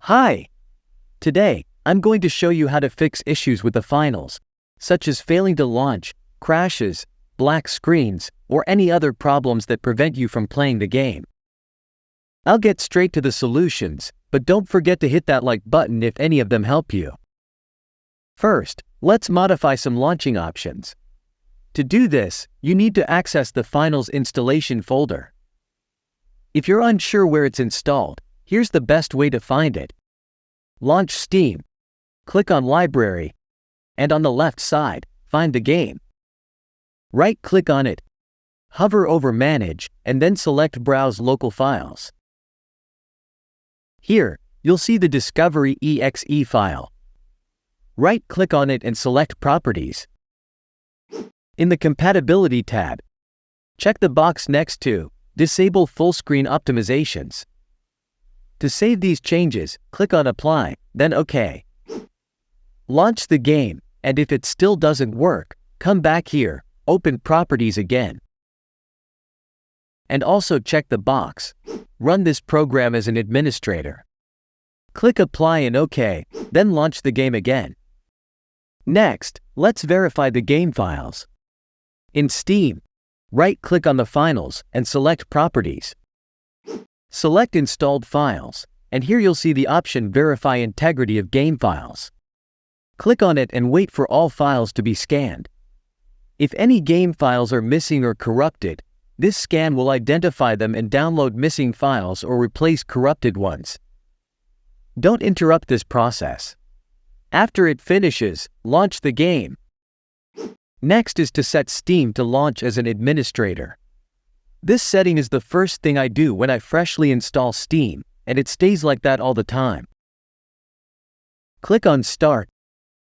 Hi! Today, I'm going to show you how to fix issues with the finals, such as failing to launch, crashes, black screens, or any other problems that prevent you from playing the game. I'll get straight to the solutions, but don't forget to hit that like button if any of them help you. First, let's modify some launching options. To do this, you need to access the finals installation folder. If you're unsure where it's installed, here's the best way to find it. Launch Steam. Click on Library, and on the left side, find the game. Right-click on it, hover over Manage, and then select Browse Local Files. Here, you'll see the Discovery.exe file. Right-click on it and select Properties. In the Compatibility tab, check the box next to Disable Full Screen Optimizations. To save these changes, click on Apply, then OK. Launch the game, and if it still doesn't work, come back here, open Properties again. And also check the box, Run this program as an administrator. Click Apply and OK, then launch the game again. Next, let's verify the game files. In Steam, right-click on the finals and select Properties. Select Installed Files, and here you'll see the option Verify Integrity of Game Files. Click on it and wait for all files to be scanned. If any game files are missing or corrupted, this scan will identify them and download missing files or replace corrupted ones. Don't interrupt this process. After it finishes, launch the game. Next is to set Steam to launch as an administrator. This setting is the first thing I do when I freshly install Steam, and it stays like that all the time. Click on Start,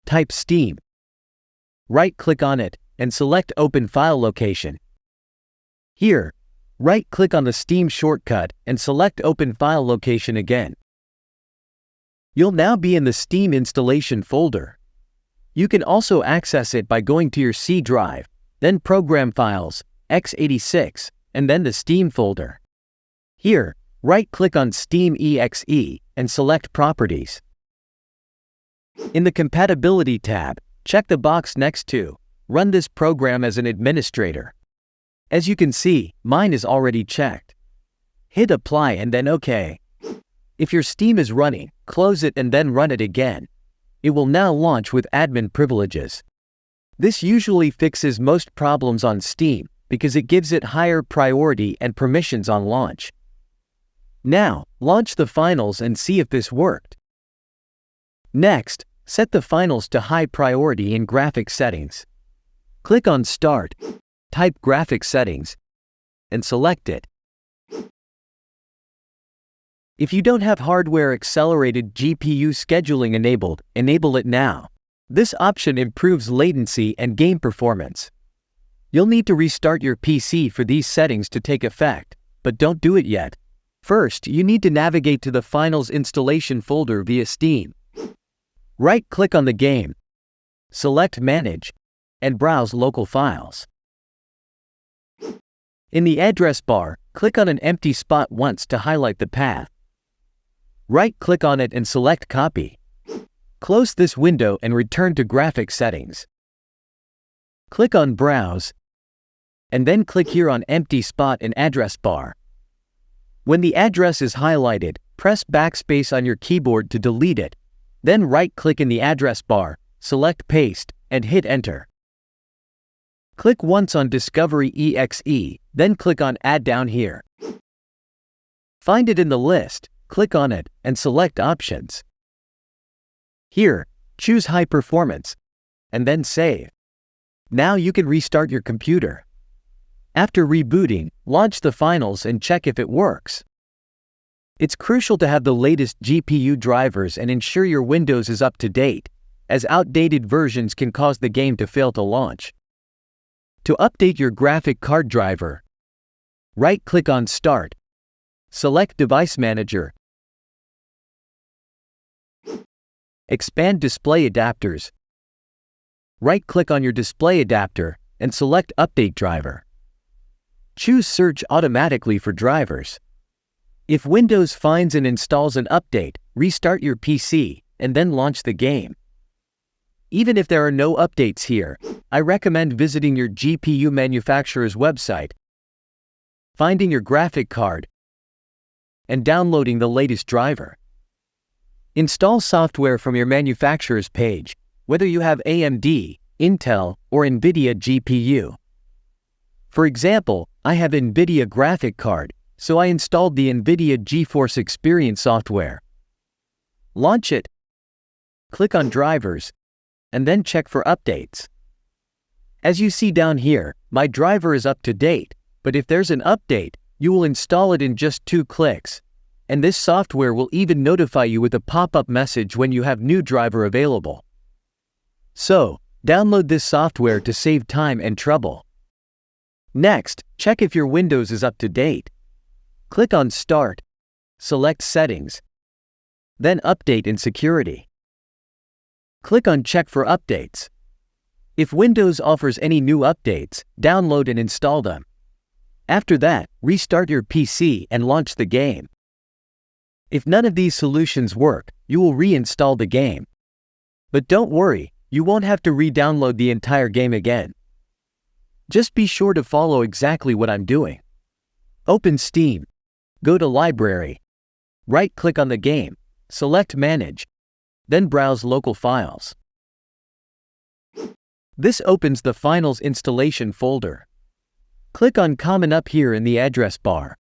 type Steam. Right-click on it, and select Open File Location. Here, right-click on the Steam shortcut and select Open File Location again. You'll now be in the Steam installation folder. You can also access it by going to your C drive, then Program Files, x86, and then the Steam folder. Here, right-click on Steam.exe and select Properties. In the Compatibility tab, check the box next to Run this program as an administrator. As you can see, mine is already checked. Hit Apply and then OK. If your Steam is running, close it and then run it again. It will now launch with admin privileges. This usually fixes most problems on Steam, because it gives it higher priority and permissions on launch. Now, launch the finals and see if this worked. Next, set the finals to high priority in graphics settings. Click on Start, type Graphics Settings, and select it. If you don't have hardware accelerated GPU scheduling enabled, enable it now. This option improves latency and game performance. You'll need to restart your PC for these settings to take effect, but don't do it yet. First, you need to navigate to the Finals installation folder via Steam. Right-click on the game, select Manage, and browse Local Files. In the address bar, click on an empty spot once to highlight the path. Right-click on it and select Copy. Close this window and return to Graphics Settings. Click on Browse, and then click here on Empty Spot in Address Bar. When the address is highlighted, press Backspace on your keyboard to delete it. Then right-click in the address bar, select Paste, and hit Enter. Click once on Discovery.exe, then click on Add down here. Find it in the list, click on it, and select Options. Here, choose High Performance, and then Save. Now you can restart your computer. After rebooting, launch the finals and check if it works. It's crucial to have the latest GPU drivers and ensure your Windows is up to date, as outdated versions can cause the game to fail to launch. To update your graphic card driver, right-click on Start, select Device Manager, expand Display Adapters, right-click on your display adapter, and select Update Driver. Choose Search automatically for drivers. If Windows finds and installs an update, restart your PC, and then launch the game. Even if there are no updates here, I recommend visiting your GPU manufacturer's website, finding your graphic card, and downloading the latest driver. Install software from your manufacturer's page, whether you have AMD, Intel, or NVIDIA GPU. For example, I have NVIDIA graphic card, so I installed the NVIDIA GeForce Experience software. Launch it, click on Drivers, and then check for updates. As you see down here, my driver is up to date, but if there's an update, you will install it in just 2 clicks, and this software will even notify you with a pop-up message when you have new driver available. So, download this software to save time and trouble. Next, check if your Windows is up to date. Click on Start, select Settings, then Update and Security. Click on Check for updates. If Windows offers any new updates, download and install them. After that, restart your PC and launch the game. If none of these solutions work, you will reinstall the game. But don't worry, you won't have to re-download the entire game again. Just be sure to follow exactly what I'm doing. Open Steam. Go to Library. Right-click on the game. Select Manage. Then browse Local Files. This opens the Finals installation folder. Click on Common up here in the address bar.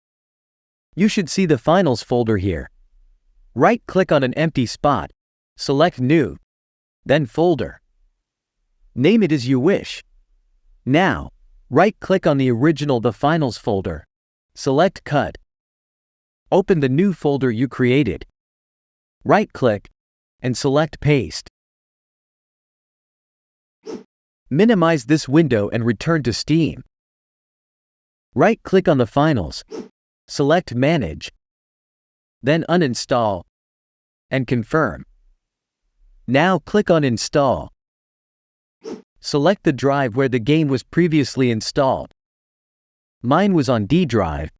You should see the Finals folder here. Right-click on an empty spot. Select New. Then Folder. Name it as you wish. Now, right-click on the original The Finals folder. Select Cut. Open the new folder you created. Right-click and select Paste. Minimize this window and return to Steam. Right-click on the Finals. Select Manage. Then Uninstall and Confirm. Now click on Install. Select the drive where the game was previously installed. Mine was on D drive.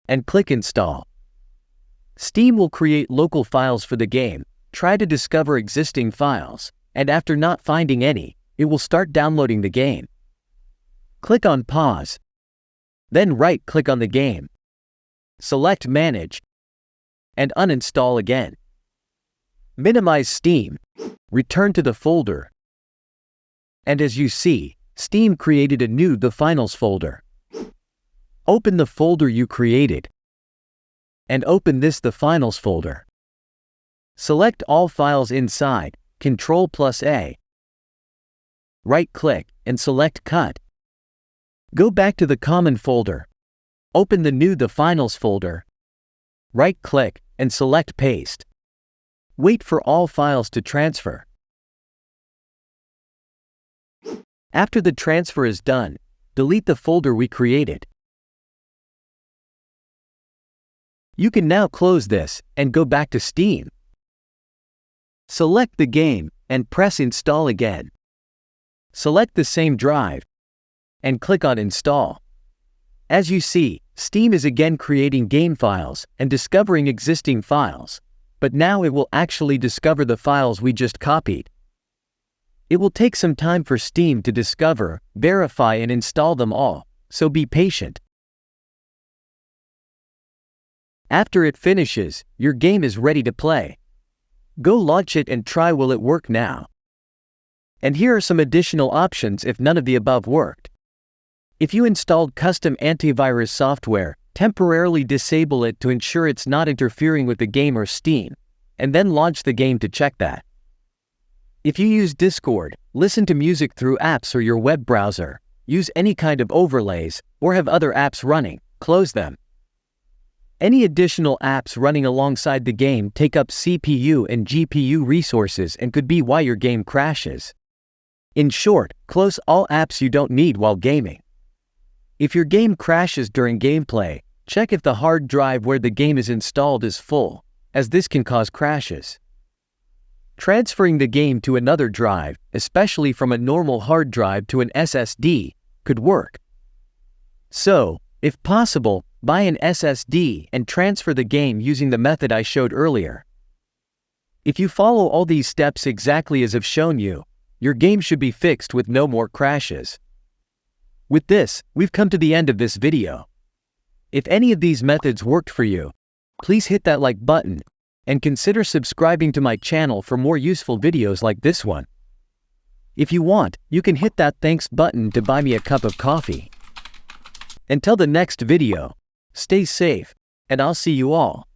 And click Install. Steam will create local files for the game. Try to discover existing files, and after not finding any, it will start downloading the game. Click on Pause. Then right-click on the game. Select Manage. And uninstall again. Minimize Steam. Return to the folder. And as you see, Steam created a new The Finals folder. Open the folder you created. And open this The Finals folder. Select all files inside, Ctrl+A. Right-click and select Cut. Go back to the Common folder. Open the new The Finals folder. Right-click and select Paste. Wait for all files to transfer. After the transfer is done, delete the folder we created. You can now close this and go back to Steam. Select the game and press Install again. Select the same drive and click on Install. As you see, Steam is again creating game files and discovering existing files, but now it will actually discover the files we just copied. It will take some time for Steam to discover, verify and install them all, so be patient. After it finishes, your game is ready to play. Go launch it and try will it work now. And here are some additional options if none of the above worked. If you installed custom antivirus software, temporarily disable it to ensure it's not interfering with the game or Steam, and then launch the game to check that. If you use Discord, listen to music through apps or your web browser, use any kind of overlays, or have other apps running, close them. Any additional apps running alongside the game take up CPU and GPU resources and could be why your game crashes. In short, close all apps you don't need while gaming. If your game crashes during gameplay, check if the hard drive where the game is installed is full, as this can cause crashes. Transferring the game to another drive, especially from a normal hard drive to an SSD, could work. So, if possible, buy an SSD and transfer the game using the method I showed earlier. If you follow all these steps exactly as I've shown you, your game should be fixed with no more crashes. With this, we've come to the end of this video. If any of these methods worked for you, please hit that like button and consider subscribing to my channel for more useful videos like this one. If you want, you can hit that thanks button to buy me a cup of coffee. Until the next video, stay safe, and I'll see you all